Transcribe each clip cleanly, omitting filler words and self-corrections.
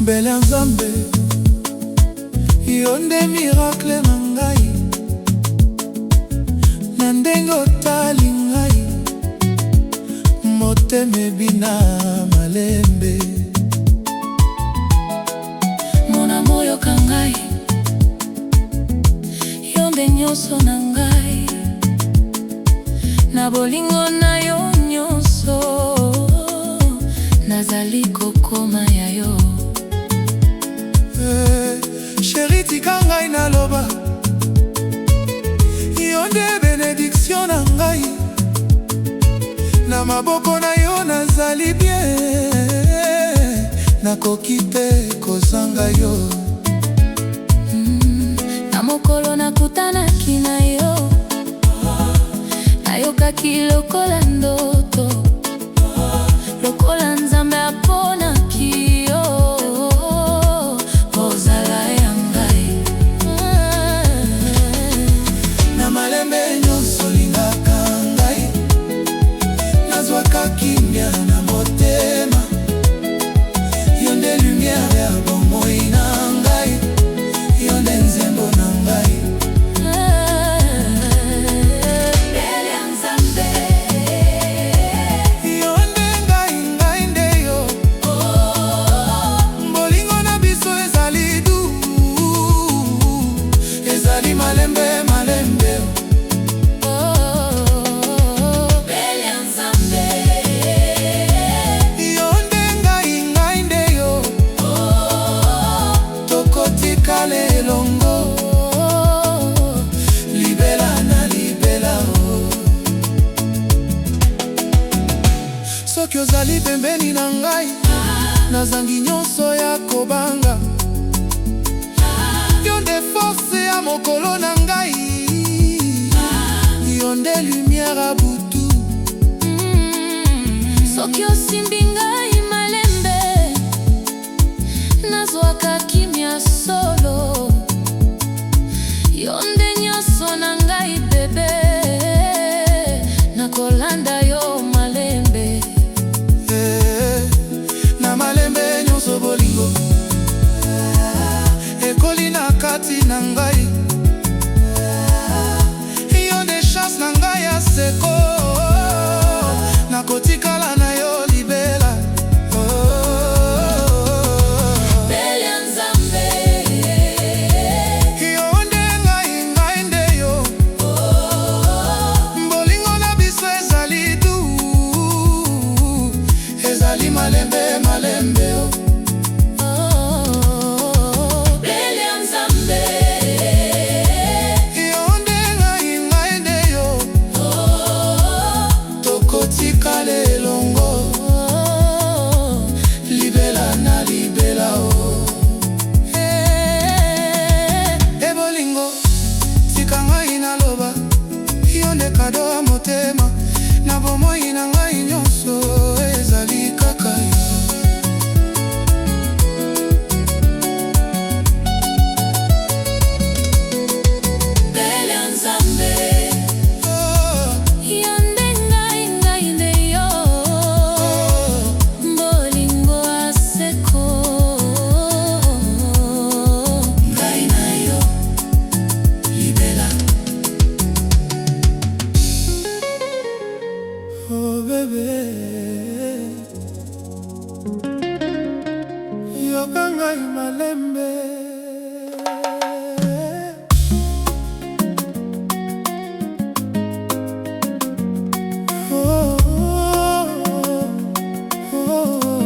Mbele ya Nzambe, yo nde miracle na ngai, na ndenge otali ngai, motema ebina malembe. Mona moyo ka ngai, yo nde nyonso na ngai, na bolingo na yo nyonso, nazali kokoma ya yo. Chéri, tika ngai naloba, yo nde bénédiction na ngai, na maboko na yo nazali bien, nakoki te kozanga yo. Na mokolo nakutanaki na yo, nayokaki lokola ndoto, lokola Nzambe aponaki yo, ozala ya ngai. Na malembe nyonso lingaka ngai, nazwaka kimia na motema, yo nde lumière ya bomoi na ngai, yo nde nzembo na ngai. Soki ozali pembeni na ngai, nazangi nyonso ya kobanga, yo nde force ya mokolo na ngai, yo nde lumière ya butu. Soki osimbi ngai malembe, nazwaka kimia solo, yo nde nyonso na ngai bebe, nakolanda yo malembe. Na malembe nyonso bolingo ekoli na kati na ngai, yo nde chance na ngai ya seko, nakotikala na yo libela. Mbele ya Nzambe, yo nde ngai, ngai nde yo, bolingo na biso ezali du, ezali malembe malembe. mbele ya Nzambe, Yo nde ngai, ngai nde yo, tokotikala elongo, libela na libela. Ebolingo, tika ngai naloba, yo nde kado ya motema, na bomoi na ngai nyonso ezali kaka yo. mbele ya Nzambe, yo nde ngai, ngai nde yo, bolingo ya seko, Ngai na yo, libela. Oh bébé, yoka ngai malembe. Oh, oh, oh, oh.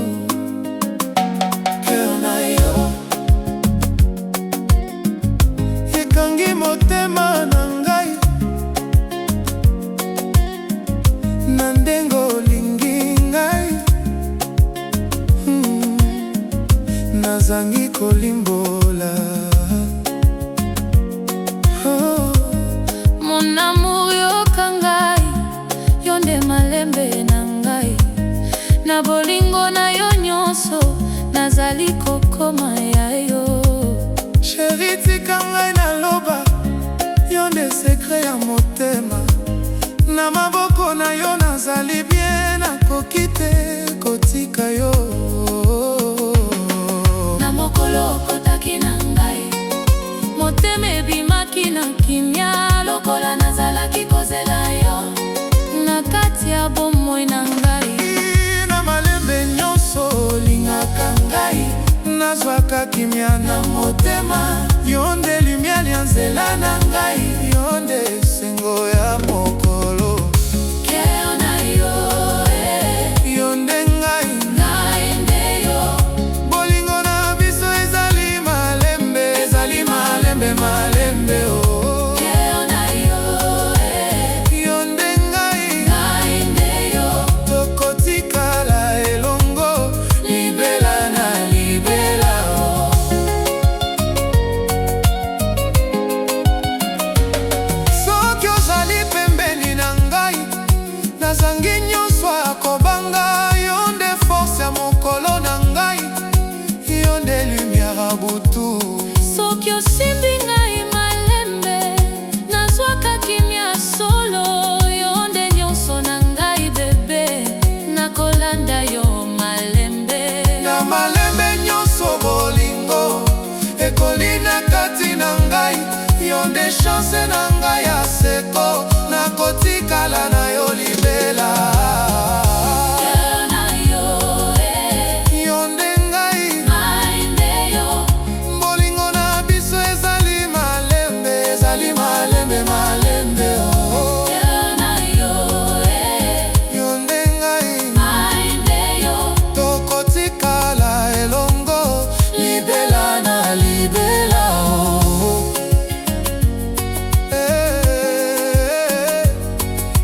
Cœur na yo ekangi motema na ngai, na ndenge olingi ngai, nazangi kolimbola. Oh. mon amour yoka ngai, yo nde malembe na ngai, na bolingo na yo nyonso, nazali kokoma ya yo. Chéri, tika ngai naloba, yo nde secret ya motema, na maboko na yo nazali bien, nakoki te kotika yo. nazwaka kimia na motema. Yo nde lumière ya nzela na ngai, yo nde esengo ya mokolo. Keo na yo, yo nde ngai, ngai nde yo. Bolingo na biso ezali malembe, ezali malembe, malembe oh. Keo na yo, yo nde ngai, ngai nde yo. tokotikala elongo, libela na libela oh. Soki ozali pembeni na ngai, nazangi nyonso ya kobanga. Yo nde force ya mokolo na ngai, yo nde lumière ya butu. Soki osimbi ngai malembe, nazwaka kimia solo. Yo nde nyonso na ngai bebe, nakolanda yo malembe. Na malembe nyonso bolingo ekoli na kati na ngai, yo nde chance na ngai ya seko, nakotikala na yo libela. Keo na yo, Yo nde ngai, ngai nde yo. bolingo na biso ezali malembe, ezali malembe, malembe oh. Keo na yo, Yo nde ngai, ngai nde yo. tokotikala elongo, libela na libela oh.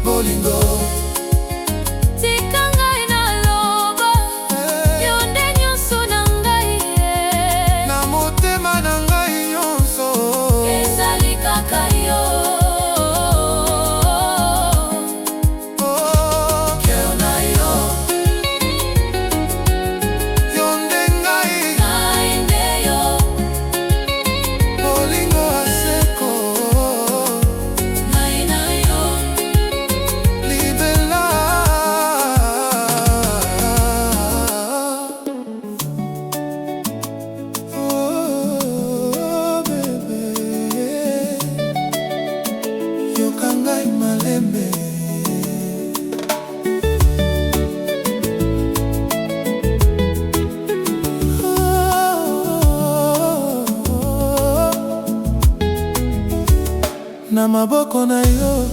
Bolingo Tika ngai naloba, yo nde nyonso na ngai na motema na ngai nyonso, ezali kaka yo. oh. Keo na yo, yo nde ngai, Ngai nde yo. bolingo ya seko, Ngai na yo. libela oh, bebe, yoka ngai malembe. Na maboko na yo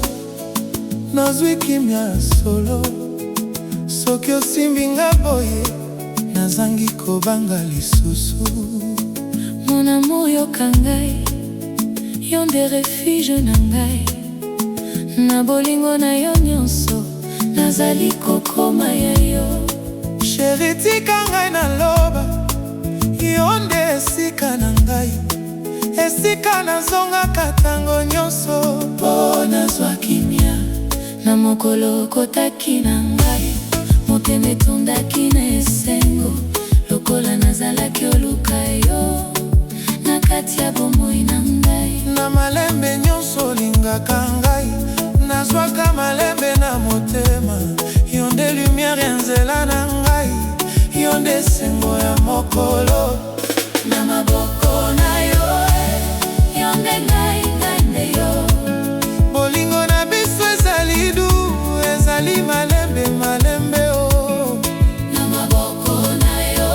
nazwi kimia solo. Soki osimbi nga boye, nazangi kobanga lisusu. Mon amour yoka ngai, yo nde refuge na ngai. Na bolingo na yo nyonso, nazali kokoma ya yo. Sheri, tika ngai naloba, yo nde esika na ngai, esika nazongaka ntango nyonso. Po nazwa kimia, na mokolo okotaki na ngai. Motema etundaki na esengo, lokola nazalaki oluka yo na kati ya bomoi na ngai. Na malembe nyonso olingaka ngai, nazwaka malembe na motema. Yo nde lumière ya nzela na ngai, yo nde esengo ya mokolo. Na maboko na yo, yo nde ngai, ngai nde yo. Bolingo na biso ezali du, ezali malembe, malembe oh. Na maboko na yo,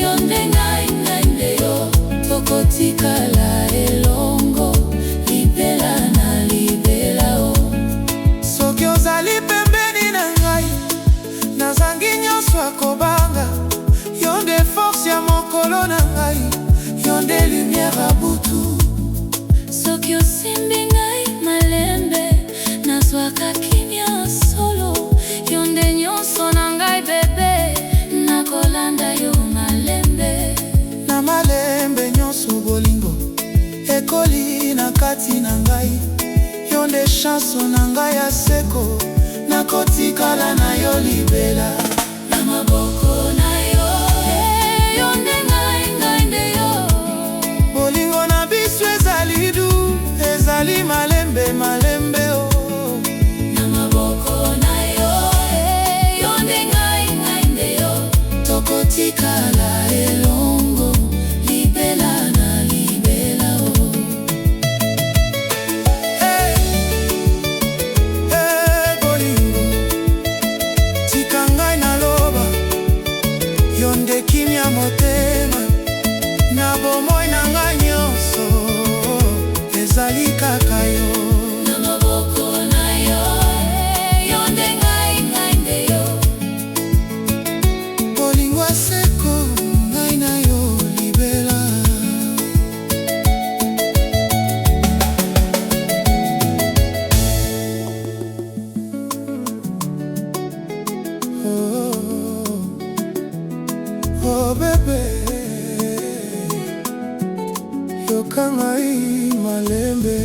yo nde ngai, ngai nde yo. Tokotikala elongo, libela na libela oh. Soki ozali pembeni na ngai, nazangi nyonso ya kobanga. Yo nde force ya mokolo na ngai, yo nde lumière ya butu. Soki osimbi ngai malembe, nazwaka kimia solo. Yo nde nyonso na ngai bebe, nakolanda yo malembe. Na malembe nyonso bolingo ekoli na kati na ngai, yo nde chance na ngai ya seko, nakotikala na yo libela. Na maboko na yo, yo nde ngai, ngai nde yo. Bolingo na biso ezali du, ezali malembe, malembe oh. Na maboko na yo, yo nde ngai, ngai nde yo. Tokotikala elongo, libela na libela oh. Hey, hey, bolingo, tika ngai naloba, yo nde kimia motema. Oh bébé, yoka ngai malembe.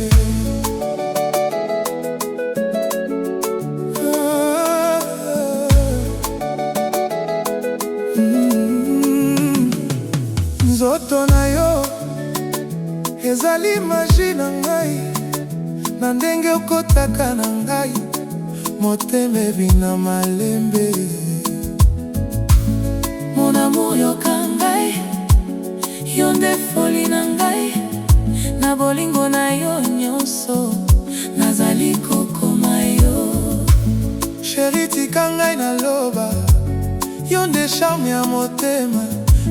Nzoto na yo ezali magie na ngai, na ndenge okotaka na ngai, motema ebina malembe. Mon amour yoka ngai, yo nde foli na ngai, na bolingo na yo nyonso nazali kokoma yo. Chéri tika ngai naloba, yo nde charme ya motema,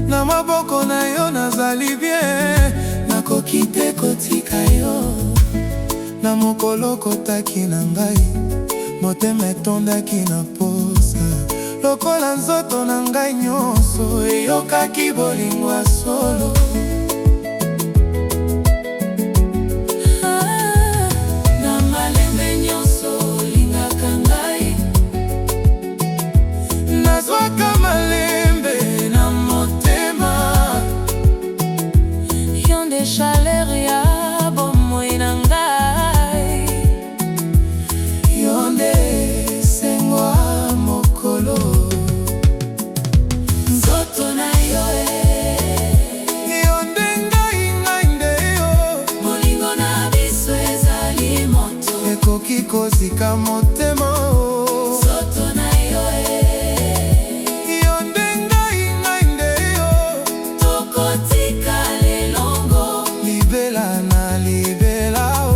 na maboko na yo nazali bien. Nakoki te kotika yo, na mokolo kotaki na ngai, motema etondaki na posa. Lokola nzoto na ngai nyonso eyokaki bolingo ya solo. na malembe nyonso olingaka ngai, nazwaka malembe na motema. yo nde chaleur ya bomoi na ngai, yo nde sengwa mokolo. nzoto na yo Yo nde ngai, ngai nde yo. bolingo na biso ezali moto, Ekoki kozika motema o. nzoto na yo Yo nde ngai, ngai nde yo. tokotika lelongo, Libela na libela o.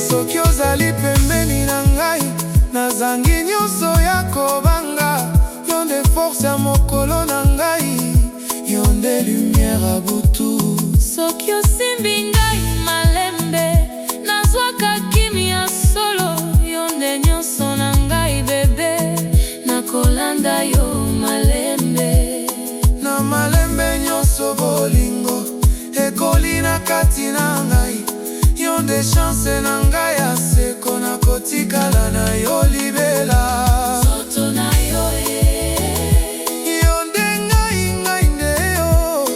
Soki ozali pembeni na ngai, nazangi nyonso ya kobanga. Yo nde force ya mokolo na ngai, yo nde lumière ya butu. soki osimbi ngai malembe, nazwaka kimia solo, yo nde nyonso na ngai bebe, nakolanda yo malembe. Na malembe nyonso bolingo ekoli na kati na ngai, yo nde chance na ngai ya seko, nakotikala na yo libela. Nzoto na yo Yo nde ngai, ngai nde yo.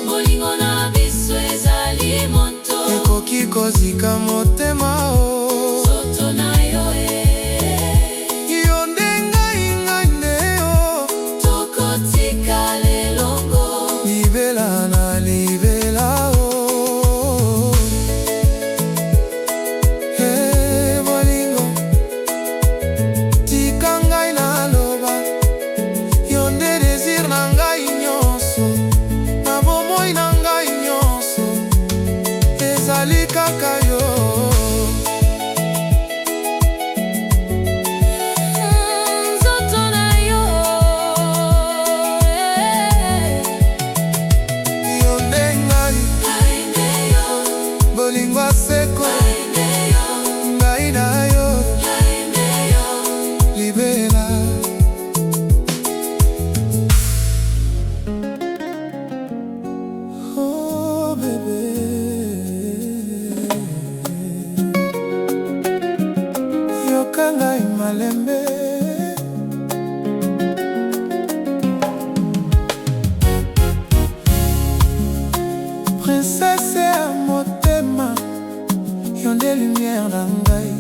bolingo na biso ezali moto, Ekoki kozika motema o. nzoto na yo Yo nde ngai, ngai nde yo. tokotika lelongo, Libela na libela o. Bolingo tika ngai naloba, yo nde désir na ngai nyonso, na bomoi na ngai nyonso ezali kaka yo. nzoto na yo Yo nde ngai, ngai nde yo, bolingo ya seko, ngai nde yo, ngai na yo. ngai nde yo. Libela. Oh bébé, yoka ngai malembe. Princesse ya motema, yo nde lumière na ngai,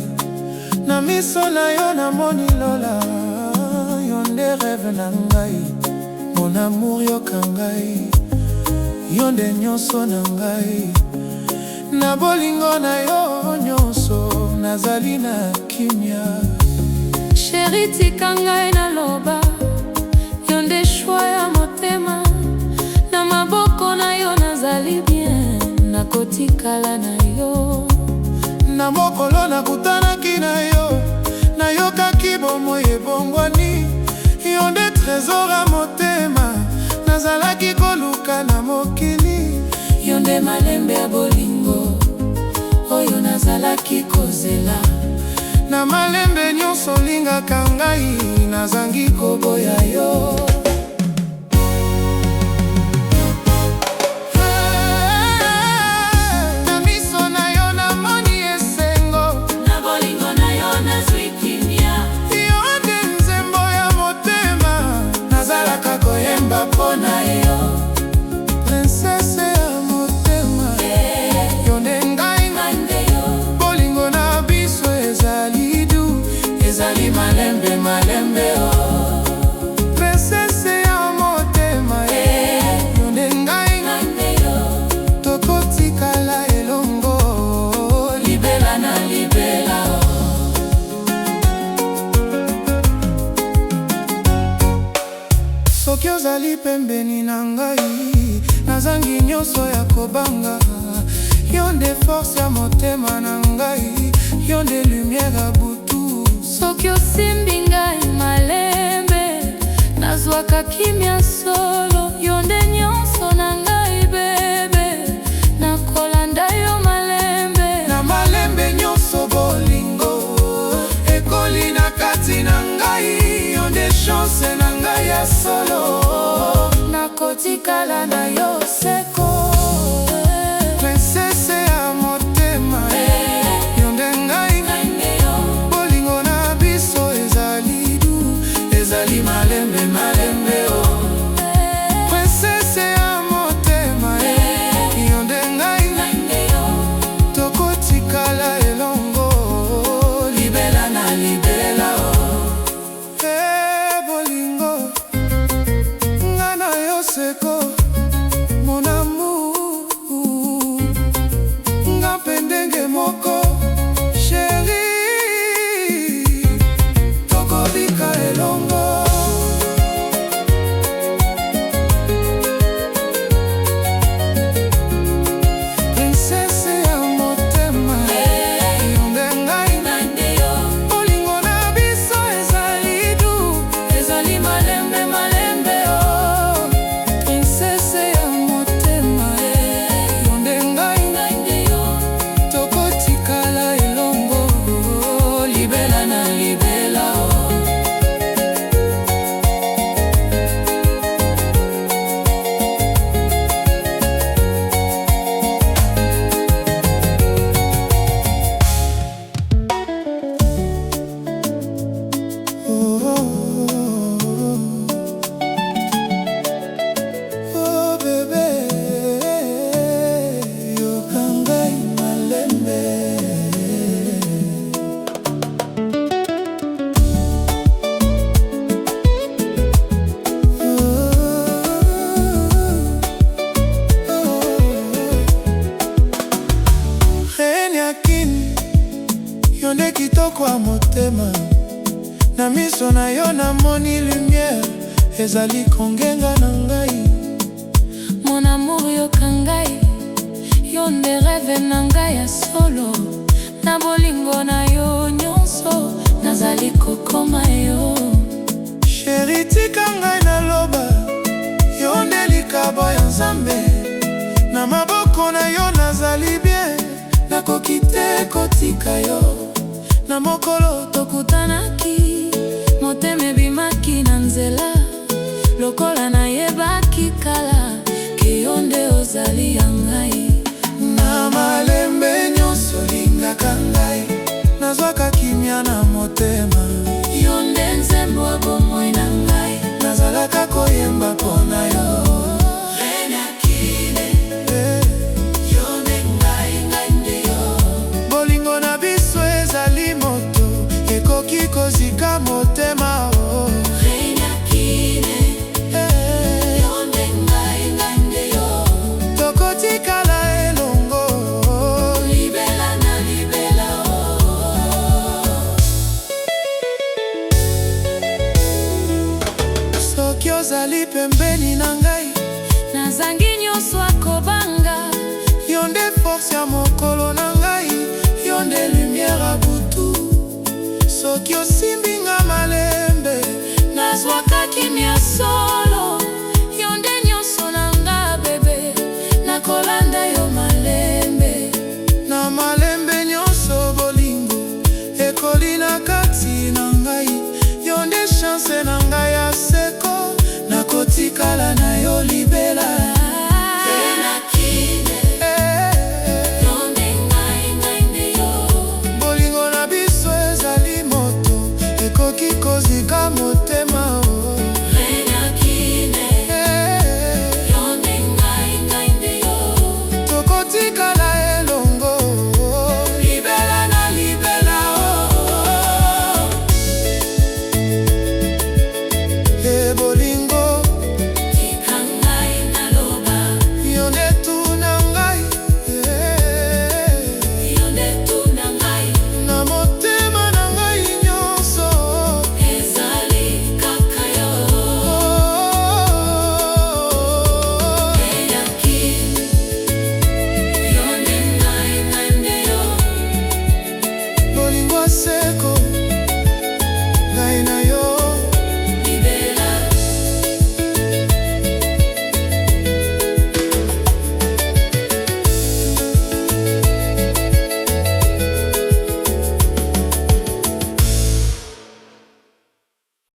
na miso na yo namoni lola, yo nde rêve na ngai. Mon amour yoka ngai, yo nde nyonso na ngai, na bolingo na yo nyonso nazali na kimia. Chéri tika ngai naloba, yo nde shwa ya motema, na maboko na yo nazali bien, nakotikala na yo. Na mokolo nakutanaki na yo, nayokaki bomoi ebongwani. Yo nde trésor ya motema, nazalaki koluka na mokili. Yo nde malembe ya bolingo, oyo nazalaki kozela. Na malembe nyonso olingaka ngai, nazangi koboya yo. Na miso ozali pembeni na ngai, nazangi nyonso ya kobanga. Yo nde force ya motema na ngai, yo nde lumière ya butu. Soki osimbi ngai malembe, nazwaka kimia solo. Yo nde nyonso na ngai bebe, nakolanda yo malembe. Na malembe nyonso bolingo ekoli na kati na ngai, yo nde chance na ngai ya solo. Nakotikala na yo seko, princesse ya motema, yo nde ngai. Bolingo na biso ezali du, ezali malembe malembe oh. Princesse ya motema, yo nde ngai. Tokotikala elongo, libela na libela oh. Bolingo nga na yo seko, mon amour, nga mpe ndenge moko chéri, tokobika elongo. Princesse ya motema, yo nde ngai. Bolingo na biso ezali du, ezali malembe malembe oh. Princesse ya motema, yo nde ngai. Tokotikala elongo, libela na libela oh. Oh bébé, yoka ngai malembe. Reine ya kini, yo nde kitoko ya motema. Na miso na yo namoni lumière, ezali kongenga na ngai. mon amour yoka ngai. Yo nde rêve na ngai ya solo. Na bolingo na yo nyonso, nazali kokoma yo. Chéri tika ngai naloba, yo nde likabo ya Nzambe. Na maboko na yo nazali bien, nakoki te kotika yo. Na mokolo tokutanaki, motema ebimaki na nzela. Lokola nayebaki kala, ke yo nde ozali ya ngai. Na malembe